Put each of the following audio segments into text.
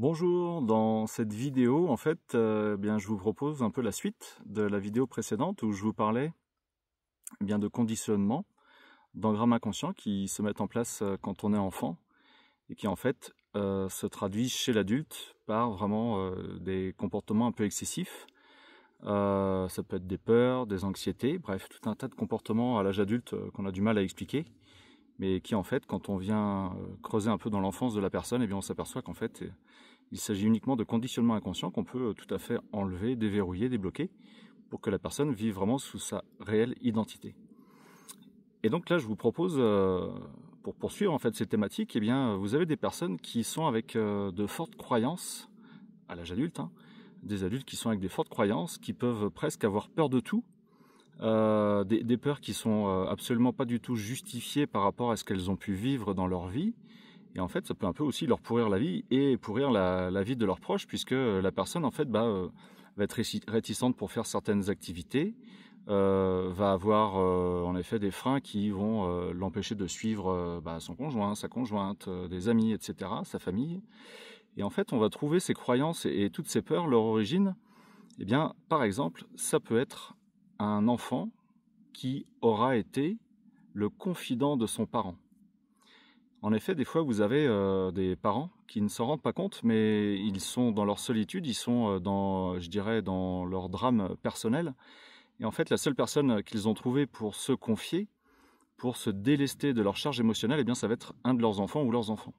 Bonjour, dans cette vidéo, en fait, je vous propose un peu la suite de la vidéo précédente où je vous parlais de conditionnement, d'engrammes inconscients qui se mettent en place quand on est enfant et qui en fait se traduisent chez l'adulte par vraiment des comportements un peu excessifs. Ça peut être des peurs, des anxiétés, bref, tout un tas de comportements à l'âge adulte qu'on a du mal à expliquer, mais qui en fait, quand on vient creuser un peu dans l'enfance de la personne, on s'aperçoit qu'en fait, il s'agit uniquement de conditionnement inconscient qu'on peut tout à fait enlever, déverrouiller, débloquer, pour que la personne vive vraiment sous sa réelle identité. Et donc là, je vous propose, pour poursuivre en fait ces thématiques, vous avez des personnes qui sont avec de fortes croyances, à l'âge adulte, des adultes qui sont avec des fortes croyances, qui peuvent presque avoir peur de tout, des peurs qui sont absolument pas du tout justifiées par rapport à ce qu'elles ont pu vivre dans leur vie. Et en fait, ça peut un peu aussi leur pourrir la vie et pourrir la vie de leurs proches, puisque la personne en fait va être réticente pour faire certaines activités, va avoir en effet des freins qui vont l'empêcher de suivre son conjoint, sa conjointe, des amis, etc., sa famille. Et en fait, on va trouver ces croyances et toutes ces peurs, leur origine, par exemple, ça peut être un enfant qui aura été le confident de son parent. En effet, des fois, vous avez des parents qui ne s'en rendent pas compte, mais ils sont dans leur solitude, ils sont dans leur drame personnel. Et en fait, la seule personne qu'ils ont trouvée pour se confier, pour se délester de leur charge émotionnelle, ça va être un de leurs enfants ou leurs enfants.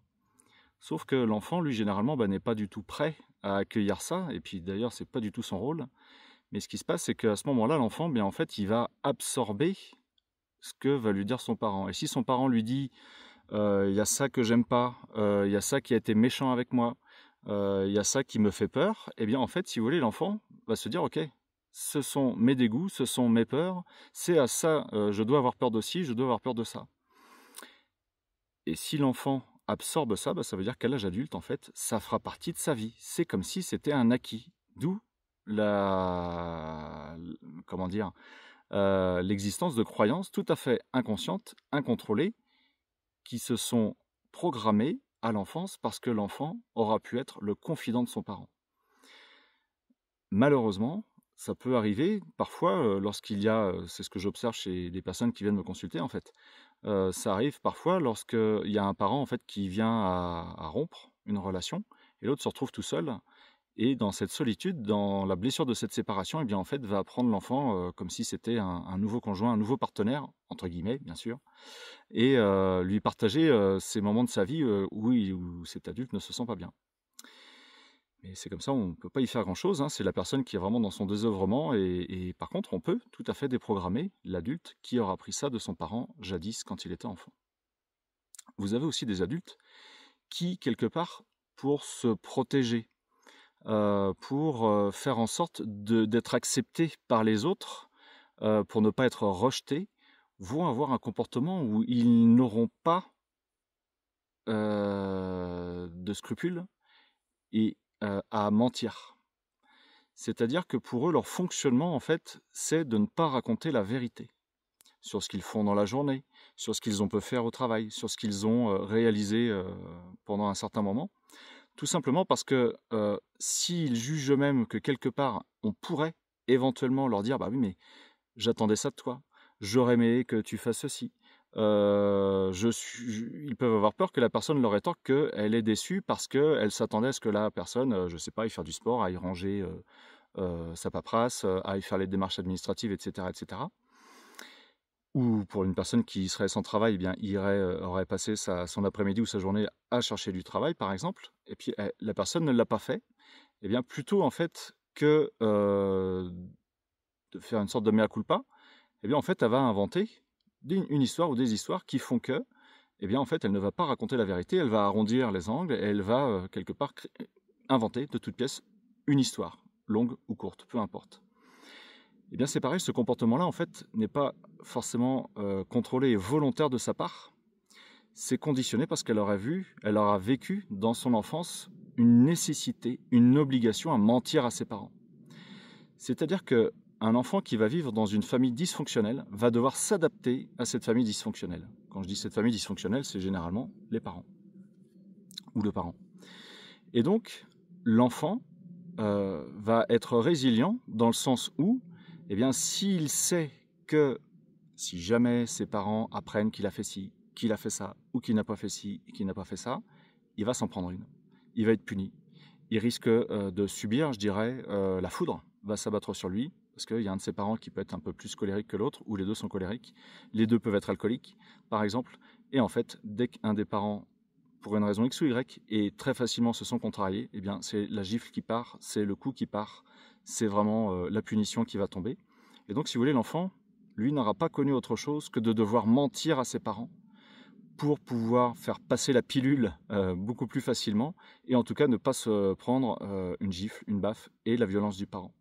Sauf que l'enfant, lui, généralement, n'est pas du tout prêt à accueillir ça. Et puis, d'ailleurs, c'est pas du tout son rôle. Mais ce qui se passe, c'est qu'à ce moment-là, l'enfant, en fait, il va absorber ce que va lui dire son parent. Et si son parent lui dit y a ça que j'aime pas, y a ça qui a été méchant avec moi, y a ça qui me fait peur, en fait, si vous voulez, l'enfant va se dire, ok, ce sont mes dégoûts, ce sont mes peurs, c'est à ça, je dois avoir peur de ci, je dois avoir peur de ça. Et si l'enfant absorbe ça, ça veut dire qu'à l'âge adulte, en fait, ça fera partie de sa vie. C'est comme si c'était un acquis. D'où l'existence de croyances tout à fait inconscientes, incontrôlées, qui se sont programmés à l'enfance parce que l'enfant aura pu être le confident de son parent. Malheureusement, ça peut arriver parfois lorsqu'il y a, c'est ce que j'observe chez des personnes qui viennent me consulter en fait, ça arrive parfois lorsqu'il y a un parent en fait qui vient à rompre une relation et l'autre se retrouve tout seul. Et dans cette solitude, dans la blessure de cette séparation, en fait, va prendre l'enfant comme si c'était un nouveau conjoint, un nouveau partenaire, entre guillemets, bien sûr, et lui partager ces moments de sa vie où cet adulte ne se sent pas bien. Mais c'est comme ça, on ne peut pas y faire grand-chose, c'est la personne qui est vraiment dans son désœuvrement, et par contre, on peut tout à fait déprogrammer l'adulte qui aura appris ça de son parent jadis quand il était enfant. Vous avez aussi des adultes qui, quelque part, pour se protéger, pour faire en sorte d'être acceptés par les autres, pour ne pas être rejetés, vont avoir un comportement où ils n'auront pas de scrupules et à mentir. C'est-à-dire que pour eux, leur fonctionnement, en fait, c'est de ne pas raconter la vérité sur ce qu'ils font dans la journée, sur ce qu'ils ont pu faire au travail, sur ce qu'ils ont réalisé pendant un certain moment. Tout simplement parce que s'ils jugent eux-mêmes que quelque part, on pourrait éventuellement leur dire « Bah oui, mais j'attendais ça de toi, j'aurais aimé que tu fasses ceci ». Ils peuvent avoir peur que la personne leur rétorque qu'elle est déçue parce qu'elle s'attendait à ce que la personne, je ne sais pas, aille faire du sport, aille ranger sa paperasse, aille faire les démarches administratives, etc., etc. Ou pour une personne qui serait sans travail, aurait passé son après-midi ou sa journée à chercher du travail, par exemple, et puis la personne ne l'a pas fait, plutôt en fait que de faire une sorte de mea culpa, en fait, elle va inventer une histoire ou des histoires qui font que, en fait, elle ne va pas raconter la vérité, elle va arrondir les angles, et elle va quelque part inventer de toutes pièces une histoire, longue ou courte, peu importe. C'est pareil, ce comportement-là, en fait, n'est pas forcément contrôlé et volontaire de sa part. C'est conditionné parce qu'elle aura vécu dans son enfance une nécessité, une obligation à mentir à ses parents. C'est-à-dire qu'un enfant qui va vivre dans une famille dysfonctionnelle va devoir s'adapter à cette famille dysfonctionnelle. Quand je dis cette famille dysfonctionnelle, c'est généralement les parents ou le parent. Et donc, l'enfant va être résilient dans le sens où, eh bien, s'il sait que si jamais ses parents apprennent qu'il a fait ci, qu'il a fait ça, ou qu'il n'a pas fait ci et qu'il n'a pas fait ça, il va s'en prendre une. Il va être puni. Il risque de subir, je dirais, la foudre va s'abattre sur lui, parce qu'il y a un de ses parents qui peut être un peu plus colérique que l'autre, ou les deux sont colériques. Les deux peuvent être alcooliques, par exemple. Et en fait, dès qu'un des parents, pour une raison X ou Y, et très facilement se sont contrariés, eh bien, c'est la gifle qui part, c'est le coup qui part, c'est vraiment la punition qui va tomber. Et donc, si vous voulez, l'enfant, lui, n'aura pas connu autre chose que de devoir mentir à ses parents pour pouvoir faire passer la pilule beaucoup plus facilement, et en tout cas ne pas se prendre une gifle, une baffe et la violence du parent.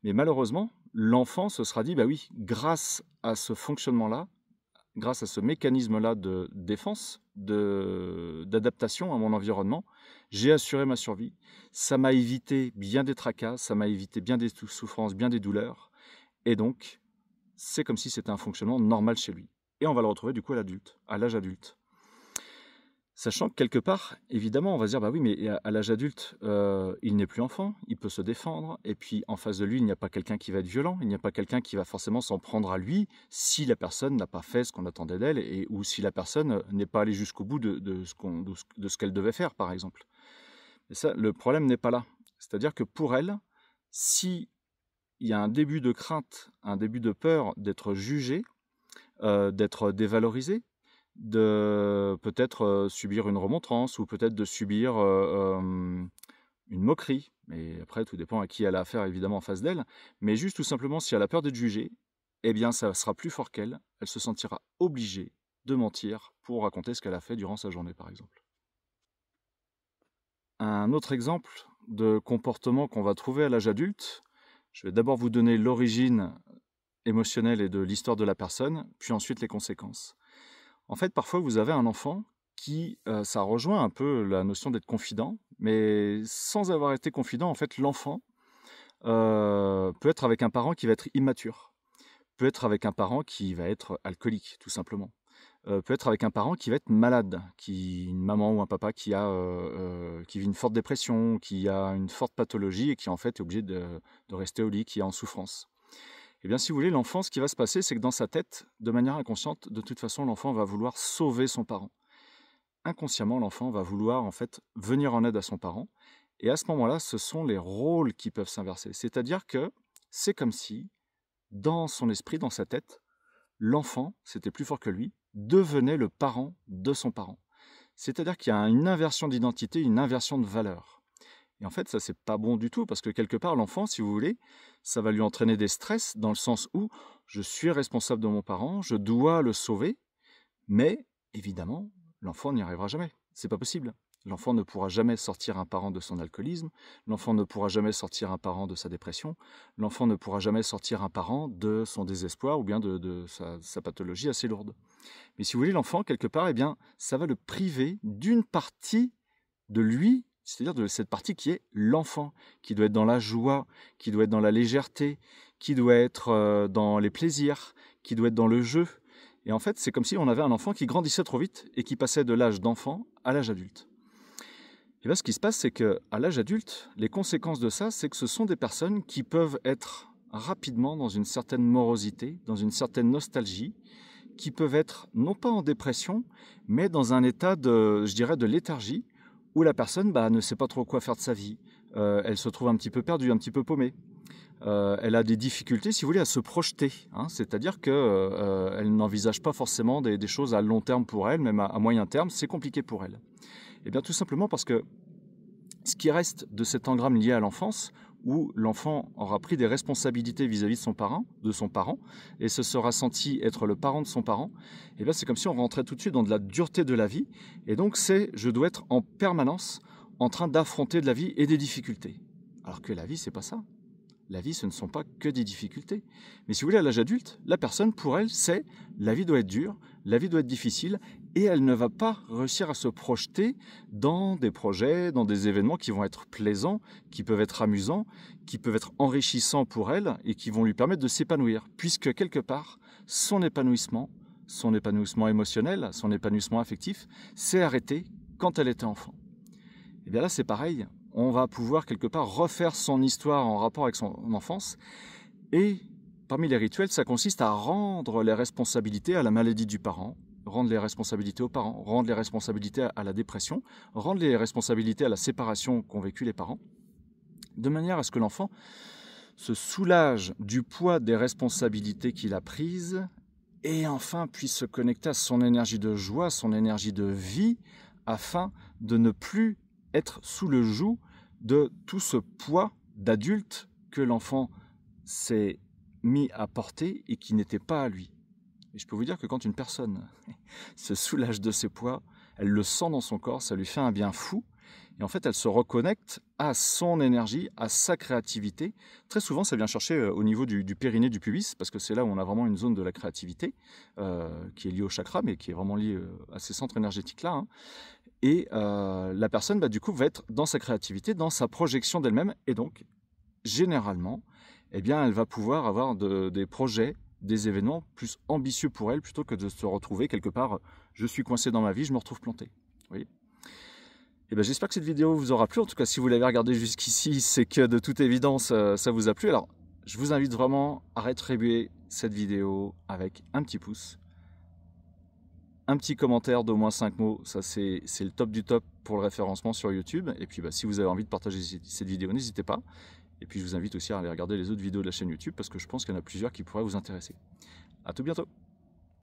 Mais malheureusement, l'enfant se sera dit, bah oui, grâce à ce fonctionnement-là, grâce à ce mécanisme-là de défense, d'adaptation à mon environnement, j'ai assuré ma survie. Ça m'a évité bien des tracas, ça m'a évité bien des souffrances, bien des douleurs, et donc c'est comme si c'était un fonctionnement normal chez lui. Et on va le retrouver du coup à l'âge adulte. Sachant que quelque part, évidemment, on va se dire, bah oui, mais à l'âge adulte, il n'est plus enfant, il peut se défendre, et puis en face de lui, il n'y a pas quelqu'un qui va être violent, il n'y a pas quelqu'un qui va forcément s'en prendre à lui si la personne n'a pas fait ce qu'on attendait d'elle, ou si la personne n'est pas allée jusqu'au bout de ce qu'elle devait faire, par exemple. Et ça, le problème n'est pas là. C'est-à-dire que pour elle, si il y a un début de crainte, un début de peur d'être jugé, d'être dévalorisé, de peut-être subir une remontrance ou peut-être de subir une moquerie. Mais après, tout dépend à qui elle a affaire évidemment en face d'elle. Mais juste tout simplement, si elle a peur d'être jugée, eh bien ça sera plus fort qu'elle. Elle se sentira obligée de mentir pour raconter ce qu'elle a fait durant sa journée, par exemple. Un autre exemple de comportement qu'on va trouver à l'âge adulte, je vais d'abord vous donner l'origine émotionnelle et de l'histoire de la personne, puis ensuite les conséquences. En fait, parfois, vous avez un enfant qui, ça rejoint un peu la notion d'être confident, mais sans avoir été confident, en fait, l'enfant peut être avec un parent qui va être immature, peut être avec un parent qui va être alcoolique, tout simplement, peut être avec un parent qui va être malade, une maman ou un papa qui vit une forte dépression, qui a une forte pathologie et qui, en fait, est obligé de rester au lit, qui est en souffrance. Eh bien, si vous voulez, l'enfant, ce qui va se passer, c'est que dans sa tête, de manière inconsciente, de toute façon, l'enfant va vouloir sauver son parent. Inconsciemment, l'enfant va vouloir, en fait, venir en aide à son parent. Et à ce moment-là, ce sont les rôles qui peuvent s'inverser. C'est-à-dire que c'est comme si, dans son esprit, dans sa tête, l'enfant, c'était plus fort que lui, devenait le parent de son parent. C'est-à-dire qu'il y a une inversion d'identité, une inversion de valeur. Et en fait, ça, c'est pas bon du tout, parce que quelque part, l'enfant, si vous voulez, ça va lui entraîner des stress, dans le sens où je suis responsable de mon parent, je dois le sauver, mais évidemment, l'enfant n'y arrivera jamais. C'est pas possible. L'enfant ne pourra jamais sortir un parent de son alcoolisme, l'enfant ne pourra jamais sortir un parent de sa dépression, l'enfant ne pourra jamais sortir un parent de son désespoir ou bien de sa pathologie assez lourde. Mais si vous voulez, l'enfant, quelque part, eh bien, ça va le priver d'une partie de lui, c'est-à-dire de cette partie qui est l'enfant, qui doit être dans la joie, qui doit être dans la légèreté, qui doit être dans les plaisirs, qui doit être dans le jeu. Et en fait, c'est comme si on avait un enfant qui grandissait trop vite et qui passait de l'âge d'enfant à l'âge adulte. Et là, ce qui se passe, c'est qu'à l'âge adulte, les conséquences de ça, c'est que ce sont des personnes qui peuvent être rapidement dans une certaine morosité, dans une certaine nostalgie, qui peuvent être non pas en dépression, mais dans un état de, je dirais, de léthargie, où la personne ne sait pas trop quoi faire de sa vie. Elle se trouve un petit peu perdue, un petit peu paumée. Elle a des difficultés, si vous voulez, à se projeter. C'est-à-dire qu'elle n'envisage pas forcément des choses à long terme pour elle, même à moyen terme, c'est compliqué pour elle. Et bien tout simplement parce que ce qui reste de cet engramme lié à l'enfance, où l'enfant aura pris des responsabilités vis-à-vis de son parent, et se sera senti être le parent de son parent, et bien c'est comme si on rentrait tout de suite dans de la dureté de la vie, et donc je dois être en permanence en train d'affronter de la vie et des difficultés. Alors que la vie, c'est pas ça. La vie, ce ne sont pas que des difficultés. Mais si vous voulez, à l'âge adulte, la personne, pour elle, c'est la vie doit être dure, la vie doit être difficile, et elle ne va pas réussir à se projeter dans des projets, dans des événements qui vont être plaisants, qui peuvent être amusants, qui peuvent être enrichissants pour elle, et qui vont lui permettre de s'épanouir, puisque quelque part, son épanouissement émotionnel, son épanouissement affectif, s'est arrêté quand elle était enfant. Et bien là, c'est pareil, on va pouvoir quelque part refaire son histoire en rapport avec son enfance. Et parmi les rituels, ça consiste à rendre les responsabilités à la maladie du parent, rendre les responsabilités aux parents, rendre les responsabilités à la dépression, rendre les responsabilités à la séparation qu'ont vécu les parents, de manière à ce que l'enfant se soulage du poids des responsabilités qu'il a prises et enfin puisse se connecter à son énergie de joie, son énergie de vie, afin de ne plus être sous le joug de tout ce poids d'adulte que l'enfant s'est mis à porter et qui n'était pas à lui. Et je peux vous dire que quand une personne se soulage de ses poids, elle le sent dans son corps, ça lui fait un bien fou. Et en fait, elle se reconnecte à son énergie, à sa créativité. Très souvent, ça vient chercher au niveau du périnée, du pubis, parce que c'est là où on a vraiment une zone de la créativité, qui est liée au chakra, mais qui est vraiment liée à ces centres énergétiques-là. Hein. Et la personne, du coup, va être dans sa créativité, dans sa projection d'elle-même. Et donc, généralement, eh bien, elle va pouvoir avoir des projets, des événements plus ambitieux pour elle, plutôt que de se retrouver quelque part, je suis coincé dans ma vie, je me retrouve planté. Vous voyez ? Et j'espère que cette vidéo vous aura plu. En tout cas, si vous l'avez regardée jusqu'ici, c'est que de toute évidence, ça vous a plu. Alors, je vous invite vraiment à rétribuer cette vidéo avec un petit pouce, un petit commentaire d'au moins 5 mots. Ça, c'est le top du top pour le référencement sur YouTube. Et puis, si vous avez envie de partager cette vidéo, n'hésitez pas. Et puis, je vous invite aussi à aller regarder les autres vidéos de la chaîne YouTube parce que je pense qu'il y en a plusieurs qui pourraient vous intéresser. À tout bientôt.